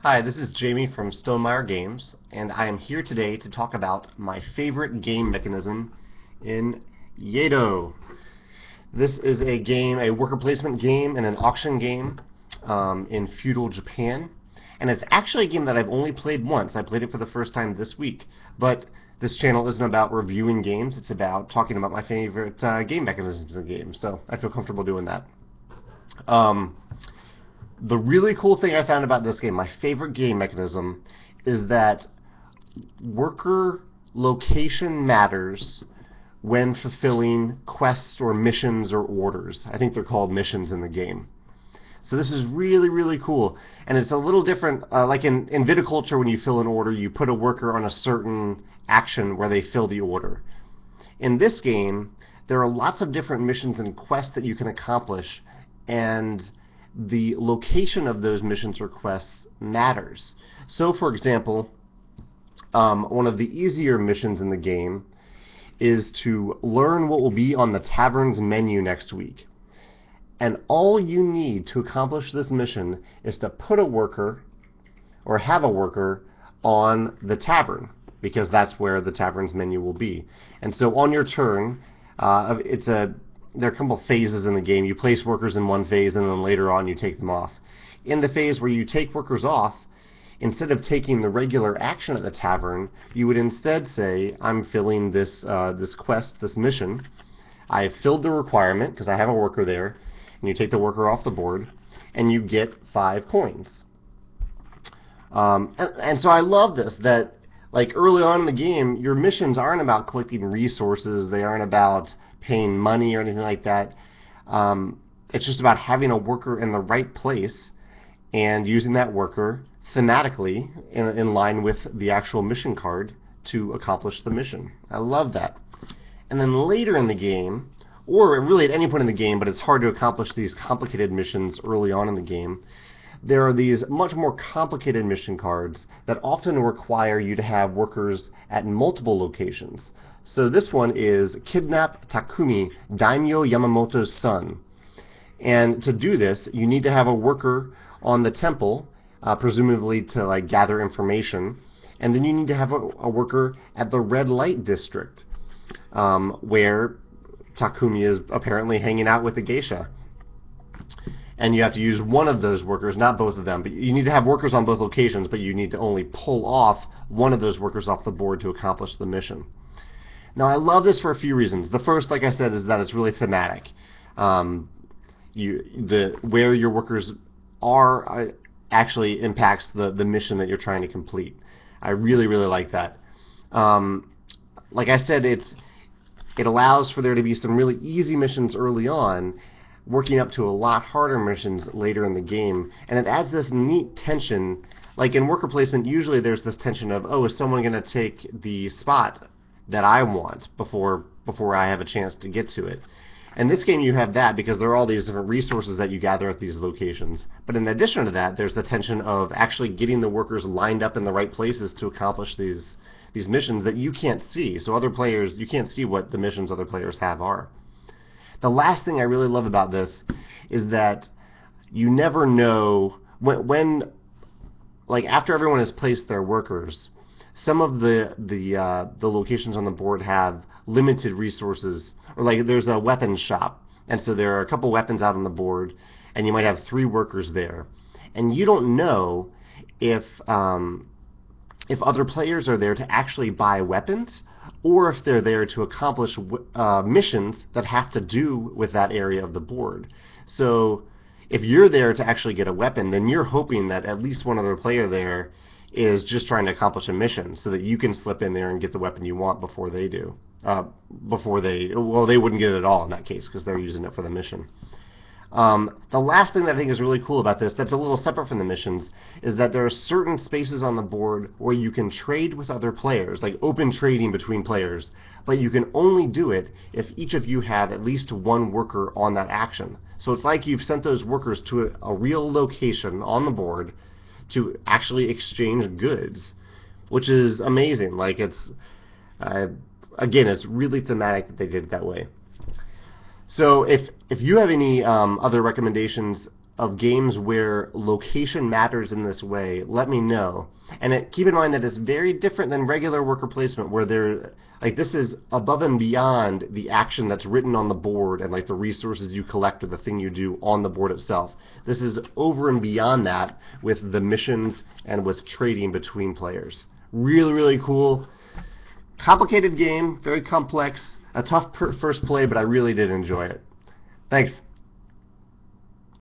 Hi, this is Jamie from Stonemeyer Games, and I am here today to talk about my favorite game mechanism in Yedo. This is a game, a worker placement game and an auction game in feudal Japan, and it's actually a game that I've only played once. I played it for the first time this week, but this channel isn't about reviewing games, it's about talking about my favorite game mechanisms in games, so I feel comfortable doing that. The really cool thing I found about this game, my favorite game mechanism, is that worker location matters when fulfilling quests or missions or orders. I think they're called missions in the game. So this is really, really cool. And it's a little different, like in viticulture, when you fill an order, you put a worker on a certain action where they fill the order. In this game, there are lots of different missions and quests that you can accomplish, and the location of those missions or quests matters. So, for example, one of the easier missions in the game is to learn what will be on the tavern's menu next week. And all you need to accomplish this mission is to put a worker, or have a worker, on the tavern, because that's where the tavern's menu will be. And so on your turn, there are a couple phases in the game. You place workers in one phase, and then later on you take them off. In the phase where you take workers off, instead of taking the regular action at the tavern, you would instead say, I'm filling this quest, this mission. I have filled the requirement because I have a worker there, and you take the worker off the board, and you get 5 coins. And so I love this, that like early on in the game, your missions aren't about collecting resources, they aren't about paying money or anything like that. It's just about having a worker in the right place and using that worker thematically in line with the actual mission card to accomplish the mission. I love that. And then later in the game, or really at any point in the game, but it's hard to accomplish these complicated missions early on in the game, there are these much more complicated mission cards that often require you to have workers at multiple locations. So this one is Kidnap Takumi, Daimyo Yamamoto's son. And to do this, you need to have a worker on the temple, presumably to gather information, and then you need to have a worker at the red light district, where Takumi is apparently hanging out with the geisha. And you have to use one of those workers, not both of them. But you need to have workers on both locations, but you need to only pull off one of those workers off the board to accomplish the mission. Now, I love this for a few reasons. The first, like I said, is that it's really thematic. Where your workers are actually impacts the mission that you're trying to complete. I really, really like that. Like I said, it allows for there to be some really easy missions early on, working up to a lot harder missions later in the game, and it adds this neat tension. Like in worker placement, usually there's this tension of, oh, is someone going to take the spot that I want before I have a chance to get to it? In this game you have that because there are all these different resources that you gather at these locations. But in addition to that, there's the tension of actually getting the workers lined up in the right places to accomplish these missions that you can't see. So other players, you can't see what the missions other players have are. The last thing I really love about this is that you never know when after everyone has placed their workers, some of the locations on the board have limited resources, or there's a weapons shop, and so there are a couple weapons out on the board, and you might have 3 workers there, and you don't know if other players are there to actually buy weapons, or if they're there to accomplish missions that have to do with that area of the board. So if you're there to actually get a weapon, then you're hoping that at least one other player there is just trying to accomplish a mission so that you can slip in there and get the weapon you want before they do. They wouldn't get it at all in that case because they're using it for the mission. The last thing that I think is really cool about this, that's a little separate from the missions, is that there are certain spaces on the board where you can trade with other players, like open trading between players, but you can only do it if each of you have at least one worker on that action. So it's like you've sent those workers to a real location on the board to actually exchange goods, which is amazing. Again, it's really thematic that they did it that way. So if you have any other recommendations of games where location matters in this way, let me know. And keep in mind that it's very different than regular worker placement, where this is above and beyond the action that's written on the board and like the resources you collect or the thing you do on the board itself. This is over and beyond that with the missions and with trading between players. Really, really cool. Complicated game, very complex, a tough first play, but I really did enjoy it. Thanks.